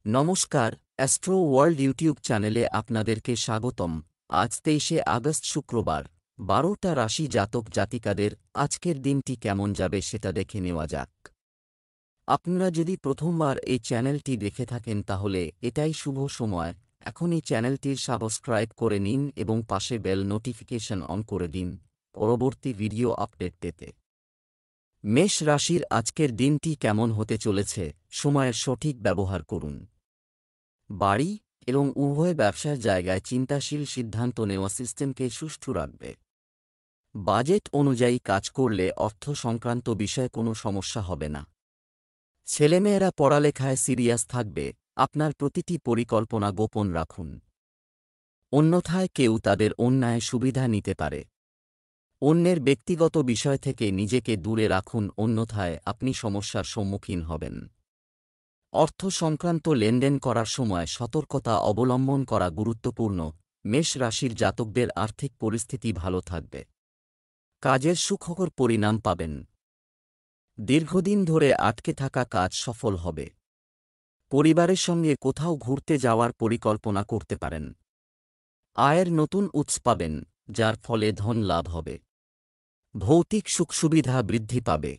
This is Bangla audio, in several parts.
নমস্কার, অ্যাস্ট্রো ওয়ার্ল্ড ইউটিউব চ্যানেলে আপনাদেরকে স্বাগতম। আজ 23শে আগস্ট শুক্রবার, 12টা রাশি জাতক জাতিকাদের আজকের দিনটি কেমন যাবে সেটা দেখে নেওয়া যাক। আপনারা যদি প্রথমবার এই চ্যানেলটি দেখে থাকেন তাহলে এটাই শুভ সময়। এখন এই চ্যানেলটির সাবস্ক্রাইব করে নিন এবং পাশে বেল নোটিফিকেশন অন করে দিন পরবর্তী ভিডিও আপডেট পেতে। মেষ রাশির আজকের দিনটি কেমন হতে চলেছে, সময়ের সঠিক ব্যবহার করুন। বাড়ি এবং উভয় ব্যবসার জায়গায় চিন্তাশীল সিদ্ধান্ত নেওয়া সিস্টেমকে সুষ্ঠু রাখবে। বাজেট অনুযায়ী কাজ করলে অর্থ সংক্রান্ত বিষয়ে কোনো সমস্যা হবে না। ছেলেমেয়েরা পড়ালেখায় সিরিয়াস থাকবে, আপনার প্রতিটি পরিকল্পনা গোপন রাখুন। অন্যথায় কেউ তাদের অন্যায় সুবিধা নিতে পারে। অন্যের ব্যক্তিগত বিষয় থেকে নিজেকে দূরে রাখুন, অন্যথায় আপনি সমস্যার সম্মুখীন হবেন। অর্থ সংক্রান্ত লেনদেন করার সময় সতর্কতা অবলম্বন করা গুরুত্বপূর্ণ। মেষ রাশির জাতকদের আর্থিক পরিস্থিতি ভালো থাকবে। কাজের সুখকর পরিণাম পাবেন। দীর্ঘদিন ধরে আটকে থাকা কাজ সফল হবে। পরিবারের সঙ্গে কোথাও ঘুরতে যাওয়ার পরিকল্পনা করতে পারেন। আয়ের নতুন উৎস পাবেন, যার ফলে ধন লাভ হবে। ভৌতিক সুখসুবিধা বৃদ্ধি পাবে।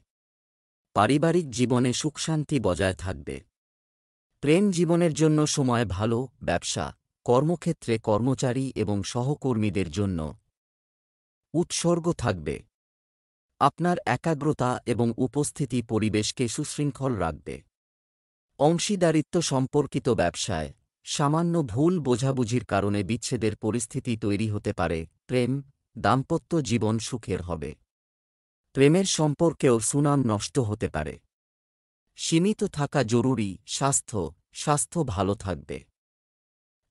পারিবারিক জীবনে সুখশান্তি বজায় থাকবে। প্রেম জীবনের জন্য সময় ভালো। ব্যবসা, কর্মক্ষেত্রে কর্মচারী এবং সহকর্মীদের জন্য উৎসর্গ থাকবে। আপনার একাগ্রতা এবং উপস্থিতি পরিবেশকে সুশৃঙ্খল রাখবে। অংশীদারিত্ব সম্পর্কিত ব্যবসায় সামান্য ভুল বোঝাবুঝির কারণে বিচ্ছেদের পরিস্থিতি তৈরি হতে পারে। প্রেম, দাম্পত্য জীবন সুখের হবে। প্রেমের সম্পর্কেও সুনাম নষ্ট হতে পারে। সীমিত থাকা জরুরি। স্বাস্থ্য ভালো থাকবে।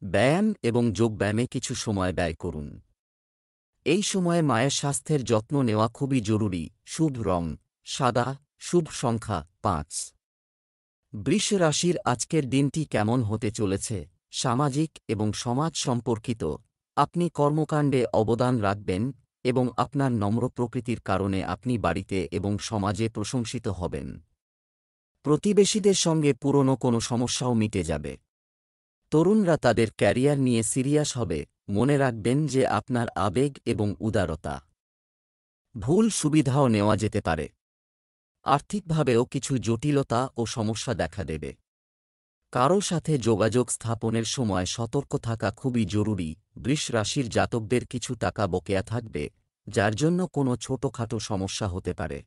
ব্যায়াম এবং যোগব্যায়ামে কিছু সময় ব্যয় করুন। এই সময়ে মায়ের স্বাস্থ্যের যত্ন নেওয়া খুবই জরুরি। শুভ রং সাদা। শুভ সংখ্যা 5। বৃষ রাশির আজকের দিনটি কেমন হতে চলেছে, সামাজিক এবং সমাজ সম্পর্কিত। আপনি কর্মকাণ্ডে অবদান রাখবেন এবং আপনার নম্র প্রকৃতির কারণে আপনি বাড়িতে এবং সমাজে প্রশংসিত হবেন। প্রতিবেশীদের সঙ্গে পুরনো কোনো সমস্যাও মিটে যাবে। তরুণরা তাদের ক্যারিয়ার নিয়ে সিরিয়াস হবে। মনে রাখবেন যে আপনার আবেগ এবং উদারতা ভুল সুবিধাও নেওয়া যেতে পারে। আর্থিকভাবেও কিছু জটিলতা ও সমস্যা দেখা দেবে। কারও সাথে যোগাযোগ স্থাপনের সময় সতর্ক থাকা খুবই জরুরি। বৃষ রাশির জাতকদের কিছু টাকা বকেয়া থাকবে, যার জন্য কোনো ছোটখাটো সমস্যা হতে পারে।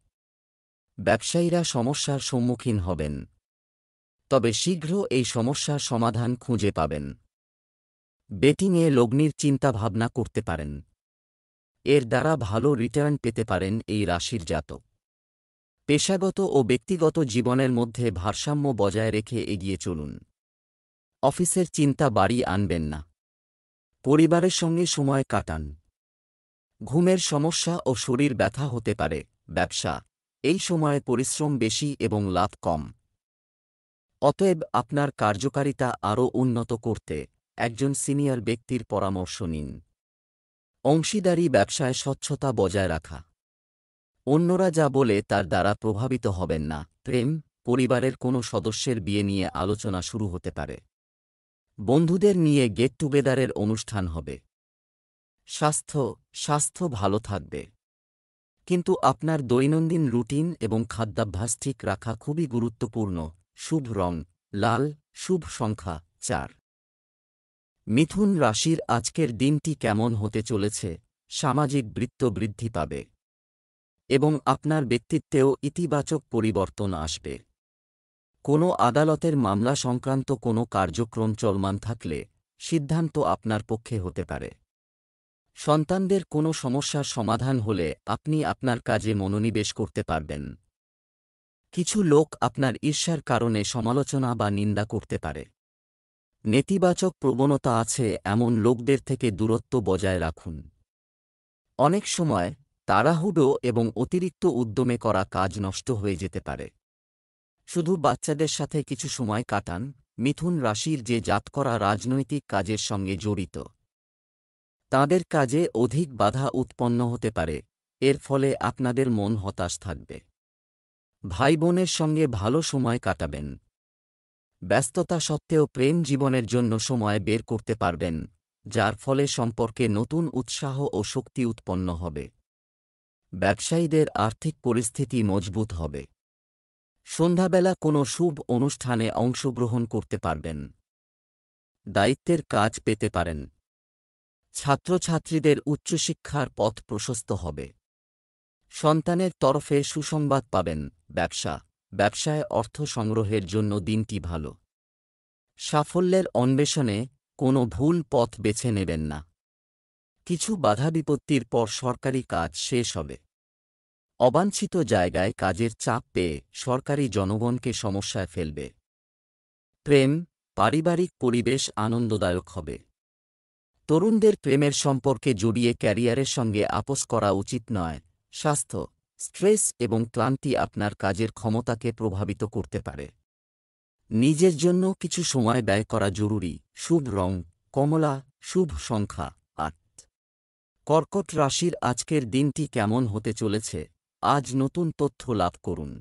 ব্যবসায়ীরা সমস্যার সম্মুখীন হবেন, তবে শীঘ্র এই সমস্যার সমাধান খুঁজে পাবেন। বেটিংয়ে লগ্নির চিন্তা ভাবনা করতে পারেন। এর দ্বারা ভালো রিটার্ন পেতে পারেন এই রাশির জাতক। পেশাগত ও ব্যক্তিগত জীবনের মধ্যে ভারসাম্য বজায় রেখে এগিয়ে চলুন। অফিসের চিন্তা বাড়ি আনবেন না। পরিবারের সঙ্গে সময় কাটান। ঘুমের সমস্যা ও শরীর ব্যথা হতে পারে। ব্যবসা, এই সময়ে পরিশ্রম বেশি এবং লাভ কম। অতএব আপনার কার্যকারিতা আরও উন্নত করতে একজন সিনিয়র ব্যক্তির পরামর্শ নিন। অংশীদারি ব্যবসায় স্বচ্ছতা বজায় রাখা। অন্যরা যা বলে তার দ্বারা প্রভাবিত হবেন না। প্রেম, পরিবারের কোনো সদস্যের বিয়ে নিয়ে আলোচনা শুরু হতে পারে। বন্ধুদের নিয়ে গেট টুগেদারের অনুষ্ঠান হবে। স্বাস্থ্য ভালো থাকবে, কিন্তু আপনার দৈনন্দিন রুটিন এবং খাদ্যাভ্যাস ঠিক রাখা খুবই গুরুত্বপূর্ণ। শুভ রং লাল। শুভ সংখ্যা 4। মিথুন রাশির আজকের দিনটি কেমন হতে চলেছে, সামাজিক বৃত্ত বৃদ্ধি পাবে এবং আপনার ব্যক্তিত্বেও ইতিবাচক পরিবর্তন আসবে। কোনো আদালতের মামলা সংক্রান্ত কোনো কার্যক্রম চলমান থাকলে সিদ্ধান্ত আপনার পক্ষে হতে পারে। সন্তানদের কোনো সমস্যার সমাধান হলে আপনি আপনার কাজে মনোনিবেশ করতে পারবেন। কিছু লোক আপনার ঈর্ষার কারণে সমালোচনা বা নিন্দা করতে পারে। নেতিবাচক প্রবণতা আছে এমন লোকদের থেকে দূরত্ব বজায় রাখুন। অনেক সময় তাড়াহুড়ো এবং অতিরিক্ত উদ্যমে করা কাজ নষ্ট হয়ে যেতে পারে। শুধু বাচ্চাদের সাথে কিছু সময় কাটান। মিথুন রাশির যে জাতকরা রাজনৈতিক কাজের সঙ্গে জড়িত, তাঁদের কাজে অধিক বাধা উৎপন্ন হতে পারে। এর ফলে আপনাদের মন হতাশ থাকবে। ভাই বোনের সঙ্গে ভালো সময় কাটাবেন। ব্যস্ততা সত্ত্বেও প্রেম জীবনের জন্য সময় বের করতে পারবেন, যার ফলে সম্পর্কে নতুন উৎসাহ ও শক্তি উৎপন্ন হবে। ব্যবসায়ীদের আর্থিক পরিস্থিতি মজবুত হবে। সন্ধ্যাবেলা কোনো শুভ অনুষ্ঠানে অংশগ্রহণ করতে পারবেন। দায়িত্বের কাজ পেতে পারেন। ছাত্রছাত্রীদের উচ্চশিক্ষার পথ প্রশস্ত হবে। সন্তানের তরফে সুসংবাদ পাবেন। ব্যবসায় অর্থ সংগ্রহের জন্য দিনটি ভালো। সাফল্যের অন্বেষণে কোনো ভুল পথ বেছে নেবেন না। কিছু বাধা বিপত্তির পর সরকারি কাজ শেষ হবে। অবাঞ্ছিত জায়গায় কাজের চাপ পেয়ে সরকারি জনগণকে সমস্যায় ফেলবে। প্রেম, পারিবারিক পরিবেশ আনন্দদায়ক হবে। তরুণদের প্রেমের সম্পর্কে জড়িয়ে ক্যারিয়ারের সঙ্গে আপোস করা উচিত নয়। স্বাস্থ্য, স্ট্রেস এবং ক্লান্তি আপনার কাজের ক্ষমতাকে প্রভাবিত করতে পারে। নিজের জন্য কিছু সময় ব্যয় করা জরুরি। শুভ রং কমলা, শুভ সংখ্যা ৮। কর্কট রাশির আজকের দিনটি কেমন হতে চলেছে, আজ নতুন তথ্য লাভ করুন।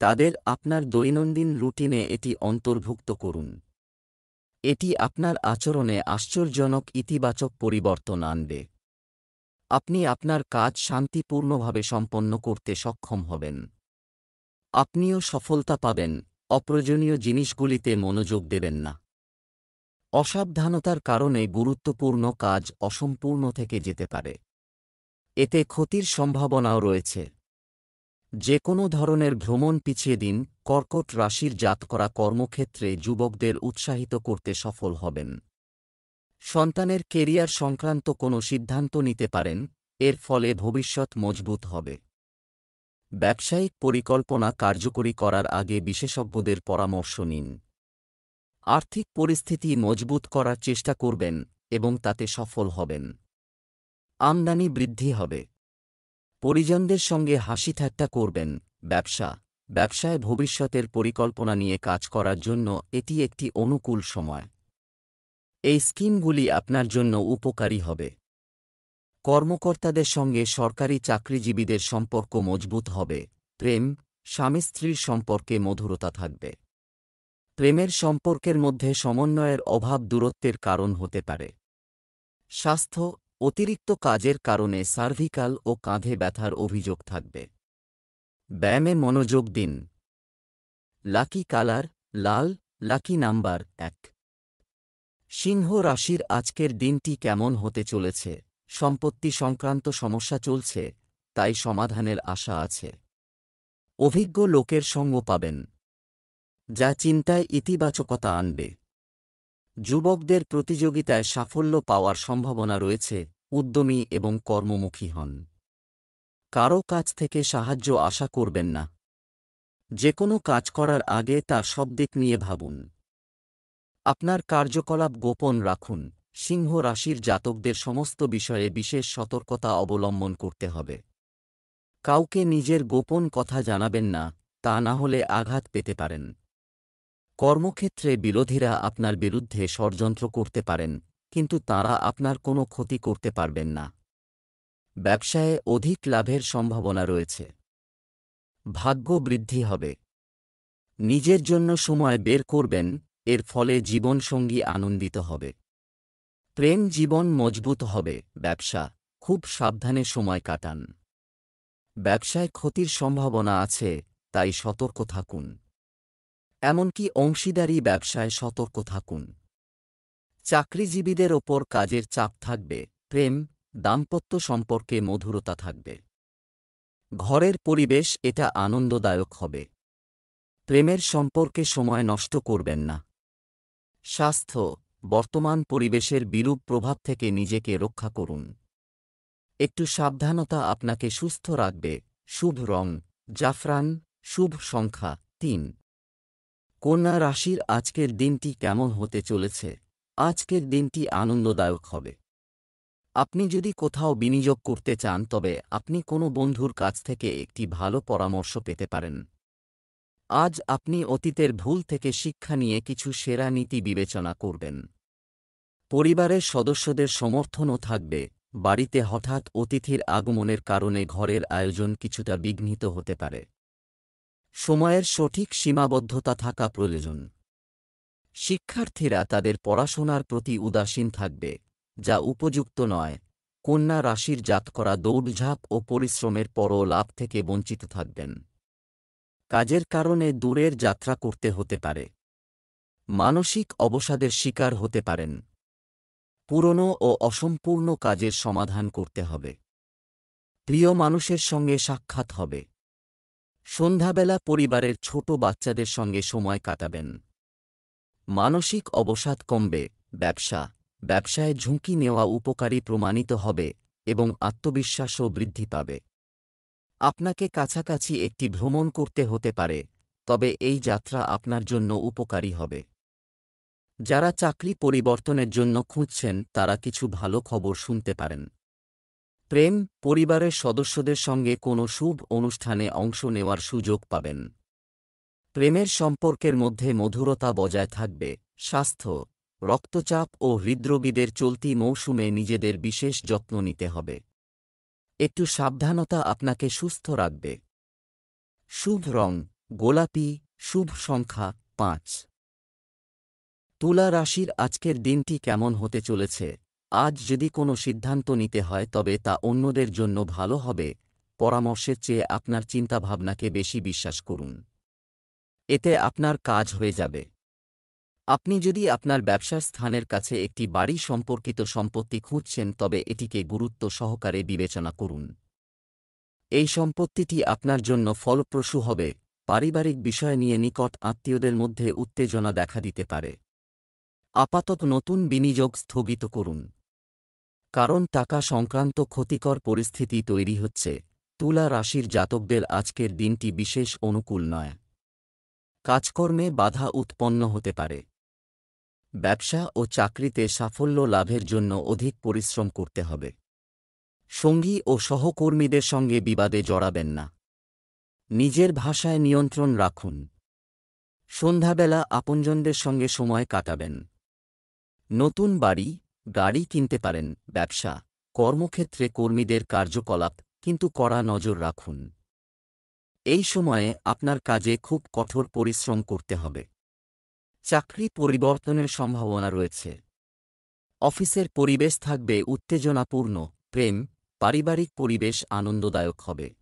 তাদের আপনার দৈনন্দিন রুটিনে এটি অন্তর্ভুক্ত করুন। এটি আপনার আচরণে আশ্চর্যজনক ইতিবাচক পরিবর্তন আনবে। আপনি আপনার কাজ শান্তিপূর্ণভাবে সম্পন্ন করতে সক্ষম হবেন। আপনিও সফলতা পাবেন। অপ্রয়োজনীয় জিনিসগুলিতে মনোযোগ দেবেন না। অসাবধানতার কারণে গুরুত্বপূর্ণ কাজ অসম্পূর্ণ থেকে যেতে পারে। এতে ক্ষতির সম্ভাবনাও রয়েছে। যে কোনো ধরনের ভ্রমণ পিছিয়ে দিন। কর্কট রাশির জাতকরা কর্মক্ষেত্রে যুবকদের উৎসাহিত করতে সফল হবেন। সন্তানের কেরিয়ার সংক্রান্ত কোনো সিদ্ধান্ত নিতে পারেন, এর ফলে ভবিষ্যৎ মজবুত হবে। ব্যবসায়িক পরিকল্পনা কার্যকরী করার আগে বিশেষজ্ঞদের পরামর্শ নিন। আর্থিক পরিস্থিতি মজবুত করার চেষ্টা করবেন এবং তাতে সফল হবেন। আমদানি বৃদ্ধি হবে। পরিজনদের সঙ্গে হাসি ঠাট্টা করবেন। ব্যবসায় ভবিষ্যতের পরিকল্পনা নিয়ে কাজ করার জন্য এটি একটি অনুকূল সময়। এই স্কিমগুলি আপনার জন্য উপকারী হবে। কর্মকর্তাদের সঙ্গে সরকারি চাকরিজীবীদের সম্পর্ক মজবুত হবে। প্রেম, স্বামী স্ত্রীর সম্পর্কে মধুরতা থাকবে। প্রেমের সম্পর্কের মধ্যে সমন্বয়ের অভাব দূরত্বের কারণ হতে পারে। স্বাস্থ্য, অতিরিক্ত কাজের কারণে সার্ভিকাল ও কাঁধে ব্যথার অভিযোগ থাকবে। ব্যায়ামে মনোযোগ দিন। লাকি কালার লাল, লাকি নাম্বার ১। সিংহ রাশির আজকের দিনটি কেমন হতে চলেছে, সম্পত্তি সংক্রান্ত সমস্যা চলছে, তাই সমাধানের আশা আছে। অভিজ্ঞ লোকের সঙ্গ পাবেন, যা চিন্তায় ইতিবাচকতা আনবে। যুবকদের প্রতিযোগিতায় সাফল্য পাওয়ার সম্ভাবনা রয়েছে। উদ্যমী এবং কর্মমুখী হন। কারও কাছ থেকে সাহায্য আশা করবেন না। যে কোনো কাজ করার আগে তার সব দিক নিয়ে ভাবুন। আপনার কার্যকলাপ গোপন রাখুন। সিংহ রাশির জাতকদের সমস্ত বিষয়ে বিশেষ সতর্কতা অবলম্বন করতে হবে। কাউকে নিজের গোপন কথা জানাবেন না, তা না হলে আঘাত পেতে পারেন। কর্মক্ষেত্রে বিরোধীরা আপনার বিরুদ্ধে ষড়যন্ত্র করতে পারেন, কিন্তু তারা আপনার কোনো ক্ষতি করতে পারবেন না। ব্যবসায়ে অধিক লাভের সম্ভাবনা রয়েছে। ভাগ্য বৃদ্ধি হবে। নিজের জন্য সময় বের করবেন, এর ফলে জীবনসঙ্গী আনন্দিত হবে। প্রেম জীবন মজবুত হবে। খুব সাবধানে সময় কাটান। ব্যবসায় ক্ষতির সম্ভাবনা আছে, তাই সতর্ক থাকুন। এমনকি অংশীদারি ব্যবসায় সতর্ক থাকুন। চাকরিজীবীদের ওপর কাজের চাপ থাকবে। প্রেম, দাম্পত্য সম্পর্কে মধুরতা থাকবে। ঘরের পরিবেশ এটা আনন্দদায়ক হবে। প্রেমের সম্পর্কে সময় নষ্ট করবেন না। স্বাস্থ্য, বর্তমান পরিবেশের বিরূপ প্রভাব থেকে নিজেকে রক্ষা করুন। একটু সাবধানতা আপনাকে সুস্থ রাখবে। শুভ রং জাফরান, শুভ সংখ্যা ৩। কন্যা রাশির আজকের দিনটি কেমন হতে চলেছে, আজকের দিনটি আনন্দদায়ক হবে। আপনি যদি কোথাও বিনিয়োগ করতে চান তবে আপনি কোনো বন্ধুর কাছ থেকে একটি ভালো পরামর্শ পেতে পারেন। আজ আপনি অতীতের ভুল থেকে শিক্ষা নিয়ে কিছু সেরা নীতি বিবেচনা করবেন। পরিবারের সদস্যদের সমর্থনও থাকবে। বাড়িতে হঠাৎ অতিথির আগমনের কারণে ঘরের আয়োজন কিছুটা বিঘ্নিত হতে পারে। সময়ের সঠিক সীমাবদ্ধতা থাকা প্রয়োজন। শিক্ষার্থীরা তাদের পড়াশোনার প্রতি উদাসীন থাকবে, যা উপযুক্ত নয়। কন্যা রাশির জাতকরা দৌড়ঝাঁপ ও পরিশ্রমের পরও লাভ থেকে বঞ্চিত থাকবেন। কাজের কারণে দূরের যাত্রা করতে হতে পারে। মানসিক অবসাদের শিকার হতে পারেন। পুরনো ও অসম্পূর্ণ কাজের সমাধান করতে হবে। প্রিয় মানুষের সঙ্গে সাক্ষাৎ হবে। সন্ধ্যাবেলা পরিবারের ছোট বাচ্চাদের সঙ্গে সময় কাটাবেন। মানসিক অবসাদ কমবে। ব্যবসায় ঝুঁকি নেওয়া উপকারী প্রমাণিত হবে এবং আত্মবিশ্বাসও বৃদ্ধি পাবে। আপনাকে কাছাকাছি একটি ভ্রমণ করতে হতে পারে, তবে এই যাত্রা আপনার জন্য উপকারী হবে। যারা চাকরি পরিবর্তনের জন্য খুঁজছেন তারা কিছু ভালো খবর শুনতে পারেন। প্রেম, পরিবারের সদস্যদের সঙ্গে কোনো শুভ অনুষ্ঠানে অংশ নেওয়ার সুযোগ পাবেন। প্রেমের সম্পর্কের মধ্যে মধুরতা বজায় থাকবে। স্বাস্থ্য, রক্তচাপ ও হৃদরোগীদের চলতি মৌসুমে নিজেদের বিশেষ যত্ন নিতে হবে। একটু সাবধানতা আপনাকে সুস্থ রাখবে। শুভ রং গোলাপি, শুভ সংখ্যা 5। তুলা রাশির আজকের দিনটি কেমন হতে চলেছে? আজ যদি কোনো সিদ্ধান্ত নিতে হয় তবে তা অন্যদের জন্য ভালো হবে। পরামর্শের চেয়ে আপনার চিন্তাভাবনাকে বেশি বিশ্বাস করুন। এতে আপনার কাজ হয়ে যাবে। আপনি যদি আপনার ব্যবসার স্থানের কাছে একটি বাড়ি সম্পর্কিত সম্পত্তি খুঁজছেন তবে এটিকে গুরুত্ব সহকারে বিবেচনা করুন। এই সম্পত্তিটি আপনার জন্য ফলপ্রসূ হবে। পারিবারিক বিষয় নিয়ে নিকট আত্মীয়দের মধ্যে উত্তেজনা দেখা দিতে পারে। আপাতত নতুন বিনিয়োগ স্থগিত করুন, কারণ টাকা সংক্রান্ত ক্ষতিকর পরিস্থিতি তৈরি হচ্ছে। তুলা রাশির জাতকদের আজকের দিনটি বিশেষ অনুকূল নয়। কাজকর্মে বাধা উৎপন্ন হতে পারে। ব্যবসা ও চাকরিতে সাফল্য লাভের জন্য অধিক পরিশ্রম করতে হবে। সঙ্গী ও সহকর্মীদের সঙ্গে বিবাদে জড়াবেন না। নিজের ভাষায় নিয়ন্ত্রণ রাখুন। সন্ধ্যাবেলা আপনজনদের সঙ্গে সময় কাটাবেন। নতুন বাড়ি, গাড়ি কিনতে পারেন। ব্যবসা, কর্মক্ষেত্রে কর্মীদের কার্যকলাপ কিন্তু কড়া নজর রাখুন। এই সময়ে আপনার কাজে খুব কঠোর পরিশ্রম করতে হবে। চাকরি পরিবর্তনের সম্ভাবনা রয়েছে। অফিসের পরিবেশ থাকবে উত্তেজনাপূর্ণ। প্রেম, পারিবারিক পরিবেশ আনন্দদায়ক হবে।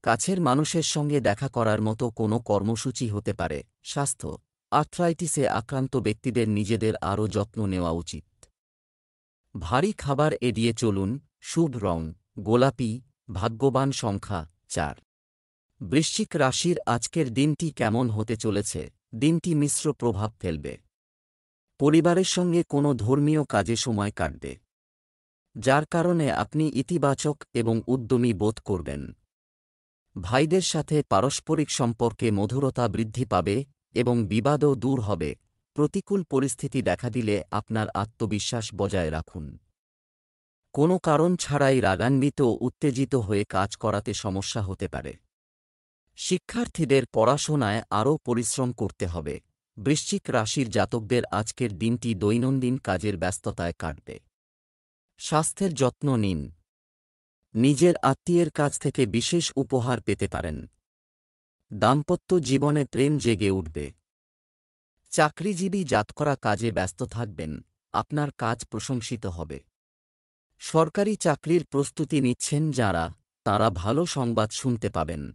কাছের মানুষের সঙ্গে দেখা করার মতো কোনো কর্মসূচি হতে পারে। স্বাস্থ্য, আর্থ্রাইটিসে আক্রান্ত ব্যক্তিদের নিজেদের আরও যত্ন নেওয়া উচিত। ভারী খাবার এড়িয়ে চলুন। শুভ রং গোলাপি, ভাগ্যবান সংখ্যা 4। বৃশ্চিক রাশির আজকের দিনটি কেমন হতে চলেছে? দিনটি মিশ্র প্রভাব ফেলবে। পরিবারের সঙ্গে কোনো ধর্মীয় কাজে সময় কাটবে, যার কারণে আপনি ইতিবাচক এবং উদ্যমী বোধ করবেন। ভাইদের সাথে পারস্পরিক সম্পর্কে মধুরতা বৃদ্ধি পাবে এবং বিবাদও দূর হবে। প্রতিকূল পরিস্থিতি দেখা দিলে আপনার আত্মবিশ্বাস বজায় রাখুন। কোনো কারণ ছাড়াই রাগান্বিত ও উত্তেজিত হয়ে কাজ করাতে সমস্যা হতে পারে। শিক্ষার্থীদের পড়াশোনায় আরও পরিশ্রম করতে হবে। বৃশ্চিক রাশির জাতকদের আজকের দিনটি দৈনন্দিন কাজের ব্যস্ততায় কাটবে। স্বাস্থ্যের যত্ন নিন। নিজের আত্মীয়ের কাছ থেকে বিশেষ উপহার পেতে পারেন। দাম্পত্য জীবনে প্রেম জেগে উঠবে। চাকরিজীবী জাতকরা কাজে ব্যস্ত থাকবেন। আপনার কাজ প্রশংসিত হবে। সরকারি চাকরির প্রস্তুতি নিচ্ছেন যাঁরা, তাঁরা ভালো সংবাদ শুনতে পাবেন।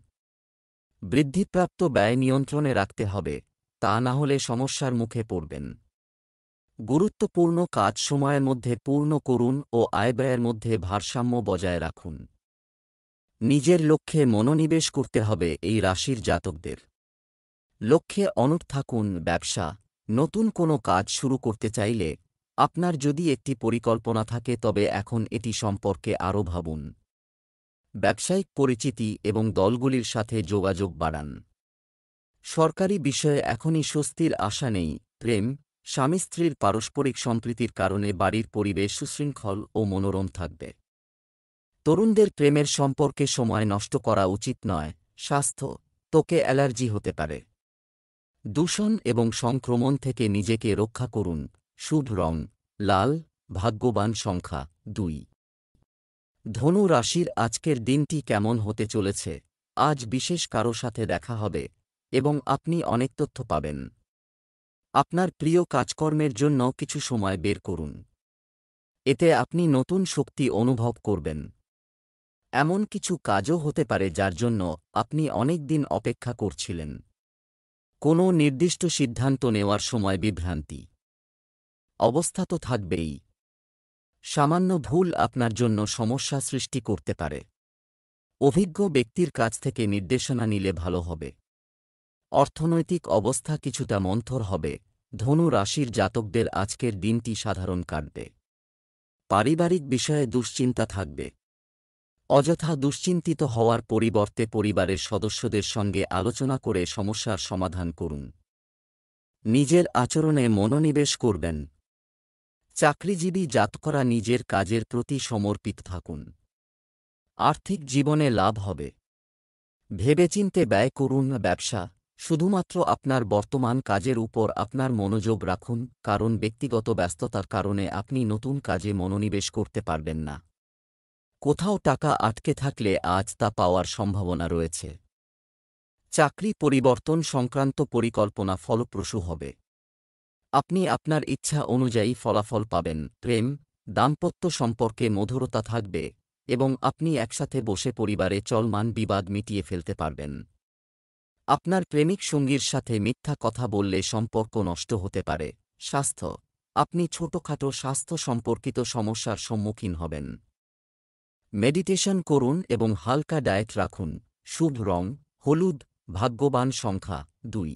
বৃদ্ধিপ্রাপ্ত ব্যয় নিয়ন্ত্রণে রাখতে হবে, তা না হলে সমস্যার মুখে পড়বেন। গুরুত্বপূর্ণ কাজ সময়ের মধ্যে পূর্ণ করুন ও আয়-ব্যয়ের মধ্যে ভারসাম্য বজায় রাখুন। নিজের লক্ষ্যে মনোনিবেশ করতে হবে এই রাশির জাতকদের। লক্ষ্যে অনড় থাকুন। ব্যবসা, নতুন কোনো কাজ শুরু করতে চাইলে আপনার যদি একটি পরিকল্পনা থাকে তবে এখন এটি সম্পর্কে আরও ভাবুন। ব্যবসায়িক পরিচিতি এবং দলগুলির সাথে যোগাযোগ বাড়ান। সরকারি বিষয়ে এখনই স্বস্তির আশা নেই। প্রেম, স্বামী স্ত্রীর পারস্পরিক সম্প্রীতির কারণে বাড়ির পরিবেশ সুশৃঙ্খল ও মনোরম থাকবে। তরুণদের প্রেমের সম্পর্কে সময় নষ্ট করা উচিত নয়। স্বাস্থ্য, ত্বকে অ্যালার্জি হতে পারে। দূষণ এবং সংক্রমণ থেকে নিজেকে রক্ষা করুন। শুভ রং লাল, ভাগ্যবান সংখ্যা 2। ধনু রাশির আজকের দিনটি কেমন হতে চলেছে? আজ বিশেষ কারো সাথে দেখা হবে এবং আপনি অনেক তথ্য পাবেন। আপনার প্রিয় কাজকর্মের জন্য কিছু সময় বের করুন। এতে আপনি নতুন শক্তি অনুভব করবেন। এমন কিছু কাজও হতে পারে যার জন্য আপনি অনেক দিন অপেক্ষা করছিলেন। কোনো নির্দিষ্ট সিদ্ধান্ত নেওয়ার সময় বিভ্রান্তি অবস্থা তো থাকবেই। সামান্য ভুল আপনার জন্য সমস্যা সৃষ্টি করতে পারে। অভিজ্ঞ ব্যক্তির কাছ থেকে নির্দেশনা নিলে ভালো হবে। অর্থনৈতিক অবস্থা কিছুটা মন্থর হবে। ধনু রাশির জাতকদের আজকের দিনটি সাধারণ কাটবে। পারিবারিক বিষয়ে দুশ্চিন্তা থাকবে। অযথা দুশ্চিন্তিত হওয়ার পরিবর্তে পরিবারের সদস্যদের সঙ্গে আলোচনা করে সমস্যার সমাধান করুন। নিজের আচরণে মনোনিবেশ করবেন। চাকরিজীবী জাতকরা নিজের কাজের প্রতি সমর্পিত থাকুন। আর্থিক জীবনে লাভ হবে। ভেবেচিন্তে ব্যয় করুন। ব্যবসা শুধুমাত্র আপনার বর্তমান কাজের উপর আপনার মনোযোগ রাখুন, কারণ ব্যক্তিগত ব্যস্ততার কারণে আপনি নতুন কাজে মনোনিবেশ করতে পারবেন না। কোথাও টাকা আটকে থাকলে আজ তা পাওয়ার সম্ভাবনা রয়েছে। চাকরি পরিবর্তন সংক্রান্ত পরিকল্পনা ফলপ্রসূ হবে। আপনি আপনার ইচ্ছা অনুযায়ী ফলাফল পাবেন। প্রেম, দাম্পত্য সম্পর্কে মধুরতা থাকবে এবং আপনি একসাথে বসে পরিবারে চলমান বিবাদ মিটিয়ে ফেলতে পারবেন। আপনার প্রেমিক সঙ্গীর সাথে মিথ্যা কথা বললে সম্পর্ক নষ্ট হতে পারে। স্বাস্থ্য, আপনি ছোটখাটো স্বাস্থ্য সম্পর্কিত সমস্যার সম্মুখীন হবেন। মেডিটেশন করুন এবং হালকা ডায়েট রাখুন। শুভ রং হলুদ। ভাগ্যবান সংখ্যা 2।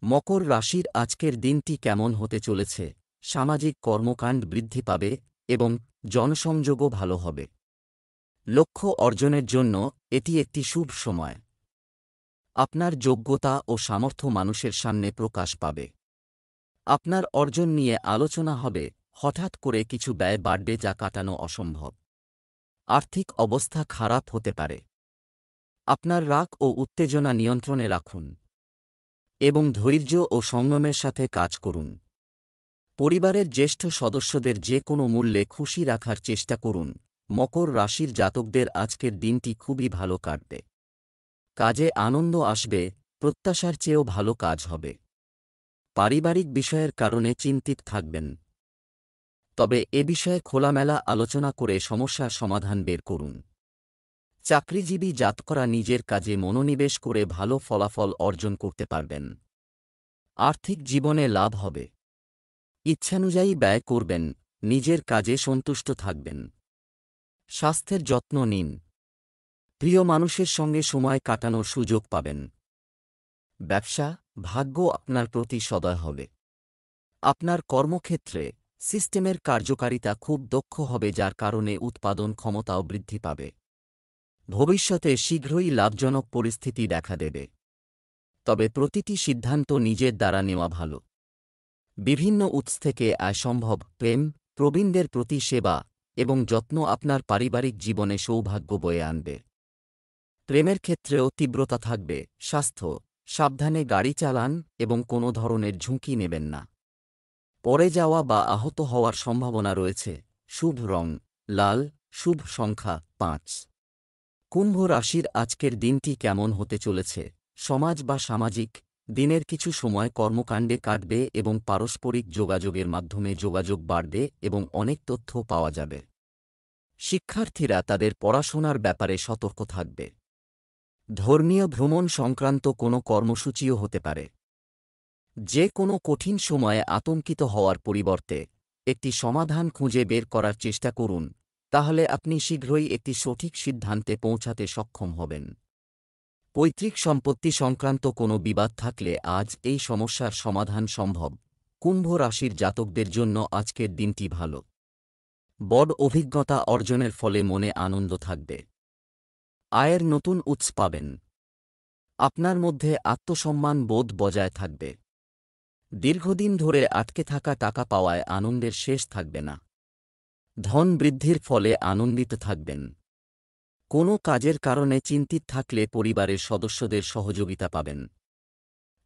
মকর রাশির আজকের দিনটি কেমন হতে চলেছে? সামাজিক কর্মকাণ্ড বৃদ্ধি পাবে এবং জনসংযোগও ভালো হবে। লক্ষ্য অর্জনের জন্য এটি একটি শুভ সময়। আপনার যোগ্যতা ও সামর্থ্য মানুষের সামনে প্রকাশ পাবে। আপনার অর্জন নিয়ে আলোচনা হবে। হঠাৎ করে কিছু ব্যয় বাড়বে যা কাটানো অসম্ভব। আর্থিক অবস্থা খারাপ হতে পারে। আপনার রাগ ও উত্তেজনা নিয়ন্ত্রণে রাখুন এবং ধৈর্য ও সংযমের সাথে কাজ করুন। পরিবারের জ্যেষ্ঠ সদস্যদের যে কোনো মূল্যে খুশি রাখার চেষ্টা করুন। মকর রাশির জাতকদের আজকের দিনটি খুবই ভালো কাটবে। কাজে আনন্দ আসবে, প্রত্যাশার চেয়েও ভালো কাজ হবে। পারিবারিক বিষয়ের কারণে চিন্তিত থাকবেন, তবে এ বিষয়ে খোলামেলা আলোচনা করে সমস্যার সমাধান বের করুন। চাকরিজীবী জাতকরা নিজের কাজে মনোনিবেশ করে ভালো ফলাফল অর্জন করতে পারবেন। আর্থিক জীবনে লাভ হবে। ইচ্ছানুযায়ী ব্যয় করবেন, নিজের কাজে সন্তুষ্ট থাকবেন। স্বাস্থ্যের যত্ন নিন। প্রিয় মানুষের সঙ্গে সময় কাটানোর সুযোগ পাবেন। ব্যবসা, ভাগ্য আপনার প্রতি সদয় হবে। আপনার কর্মক্ষেত্রে সিস্টেমের কার্যকারিতা খুব দক্ষ হবে, যার কারণে উৎপাদন ক্ষমতাও বৃদ্ধি পাবে। ভবিষ্যতে শীঘ্রই লাভজনক পরিস্থিতি দেখা দেবে, তবে প্রতিটি সিদ্ধান্ত নিজের দ্বারা নেওয়া ভালো। বিভিন্ন উৎস থেকে আয় সম্ভব। প্রেম, প্রবীণদের প্রতি সেবা এবং যত্ন আপনার পারিবারিক জীবনে সৌভাগ্য বয়ে আনবে। প্রেমের ক্ষেত্রেও তীব্রতা থাকবে। স্বাস্থ্য, সাবধানে গাড়ি চালান এবং কোনো ধরনের ঝুঁকি নেবেন না। পড়ে যাওয়া বা আহত হওয়ার সম্ভাবনা রয়েছে। শুভ রং লাল। শুভ সংখ্যা 5। কুম্ভ রাশির আজকের দিনটি কেমন হতে চলেছে? সমাজ বা সামাজিক দিনের কিছু সময় কর্মকাণ্ডে কাটবে এবং পারস্পরিক যোগাযোগের মাধ্যমে যোগাযোগ বাড়বে এবং অনেক তথ্য পাওয়া যাবে। শিক্ষার্থীরা তাদের পড়াশোনার ব্যাপারে সতর্ক থাকবে। ধর্মীয় ভ্রমণ সংক্রান্ত কোনো কর্মসূচিও হতে পারে। যে কোনো কঠিন সময়ে আতঙ্কিত হওয়ার পরিবর্তে একটি সমাধান খুঁজে বের করার চেষ্টা করুন, তাহলে আপনি শীঘ্রই একটি সঠিক সিদ্ধান্তে পৌঁছাতে সক্ষম হবেন। পৈতৃক সম্পত্তি সংক্রান্ত কোনো বিবাদ থাকলে আজ এই সমস্যার সমাধান সম্ভব। কুম্ভ রাশির জাতকদের জন্য আজকের দিনটি ভালো। বড় অভিজ্ঞতা অর্জনের ফলে মনে আনন্দ থাকবে। আয়ের নতুন উৎস পাবেন। আপনার মধ্যে আত্মসম্মান বোধ বজায় থাকবে। দীর্ঘদিন ধরে আটকে থাকা টাকা পাওয়ায় আনন্দের শেষ থাকবে না। ধন বৃদ্ধির ফলে আনন্দিত থাকবেন। কোনো কাজের কারণে চিন্তিত থাকলে পরিবারের সদস্যদের সহযোগিতা পাবেন।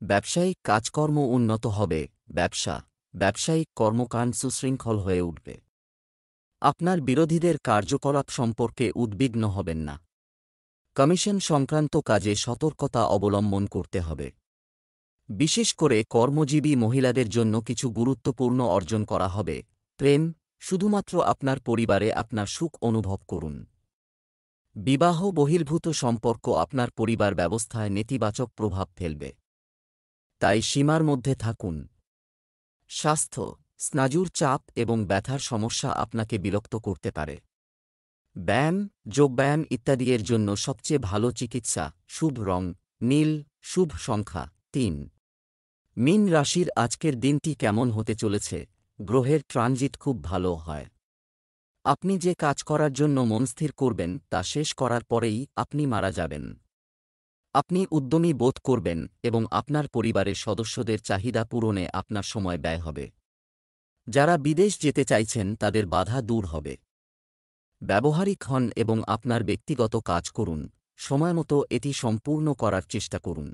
ব্যবসায়িক কাজকর্ম উন্নত হবে। ব্যবসায়িক কর্মকাণ্ড সুশৃঙ্খল হয়ে উঠবে। আপনার বিরোধীদের কার্যকলাপ সম্পর্কে উদ্বিগ্ন হবেন না। কমিশন সংক্রান্ত কাজে সতর্কতা অবলম্বন করতে হবে। বিশেষ করে কর্মজীবী মহিলাদের জন্য কিছু গুরুত্বপূর্ণ অর্জন করা হবে। প্রেম, শুধুমাত্র আপনার পরিবারে আপনার সুখ অনুভব করুন। বিবাহ বহির্ভূত সম্পর্ক আপনার পরিবার ব্যবস্থায় নেতিবাচক প্রভাব ফেলবে, তাই সীমার মধ্যে থাকুন। স্বাস্থ্য, স্নায়ুর চাপ এবং ব্যথার সমস্যা আপনাকে বিরক্ত করতে পারে। ব্যায়াম, যোগব্যায়াম ইত্যাদি এর জন্য সবচেয়ে ভালো চিকিৎসা। শুভ রং নীল, শুভ সংখ্যা ৩। মীন রাশির আজকের দিনটি কেমন হতে চলেছে? গ্রহের ট্রানজিট খুব ভালো হয়। আপনি যে কাজ করার জন্য মনস্থির করবেন তা শেষ করার পরেই আপনি মারা যাবেন। আপনি উদ্যমী বোধ করবেন এবং আপনার পরিবারের সদস্যদের চাহিদা পূরণে আপনার সময় ব্যয় হবে। যারা বিদেশ যেতে চাইছেন তাদের বাধা দূর হবে। ব্যবহারিক হন এবং আপনার ব্যক্তিগত কাজ করুন, সময়মতো এটি সম্পূর্ণ করার চেষ্টা করুন।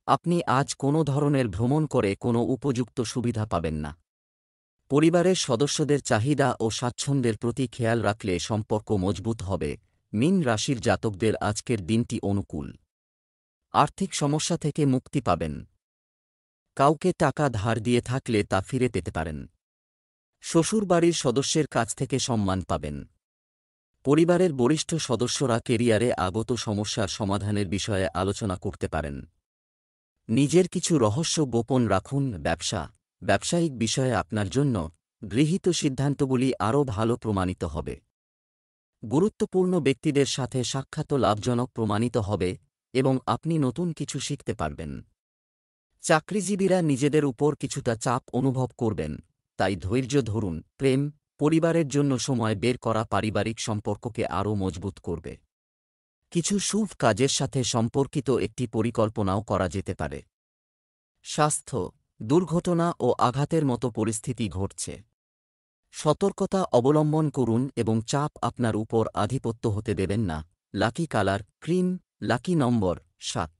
আপনি আজ কোনো ধরনের ভ্রমণ করে কোনো উপযুক্ত সুবিধা পাবেন না। পরিবারের সদস্যদের চাহিদা ও স্বাচ্ছন্দ্যের প্রতি খেয়াল রাখলে সম্পর্ক মজবুত হবে। মীন রাশির জাতকদের আজকের দিনটি অনুকূল। আর্থিক সমস্যা থেকে মুক্তি পাবেন। কাউকে টাকা ধার দিয়ে থাকলে তা ফিরে পেতে পারেন। শ্বশুরবাড়ির সদস্যের কাছ থেকে সম্মান পাবেন। পরিবারের বরিষ্ঠ সদস্যরা কেরিয়ারে আগত সমস্যার সমাধানের বিষয়ে আলোচনা করতে পারেন। নিজের কিছু রহস্য গোপন রাখুন। ব্যবসায়িক বিষয়ে আপনার জন্য গৃহীত সিদ্ধান্তগুলি আরও ভালো প্রমাণিত হবে। গুরুত্বপূর্ণ ব্যক্তিদের সাথে সাক্ষাৎ লাভজনক প্রমাণিত হবে এবং আপনি নতুন কিছু শিখতে পারবেন। চাকরিজীবীরা নিজেদের উপর কিছুটা চাপ অনুভব করবেন, তাই ধৈর্য ধরুন। প্রেম, পরিবারের জন্য সময় বের করা পারিবারিক সম্পর্ককে আরও মজবুত করবে। কিছু শুভ কাজের সাথে সম্পর্কিত একটি পরিকল্পনাও করা যেতে পারে। স্বাস্থ্য, দুর্ঘটনা ও আঘাতের মতো পরিস্থিতি ঘটছে। সতর্কতা অবলম্বন করুন এবং চাপ আপনার উপর আধিপত্য হতে দেবেন না। লাকি কালার ক্রিম, লাকি নম্বর ৭।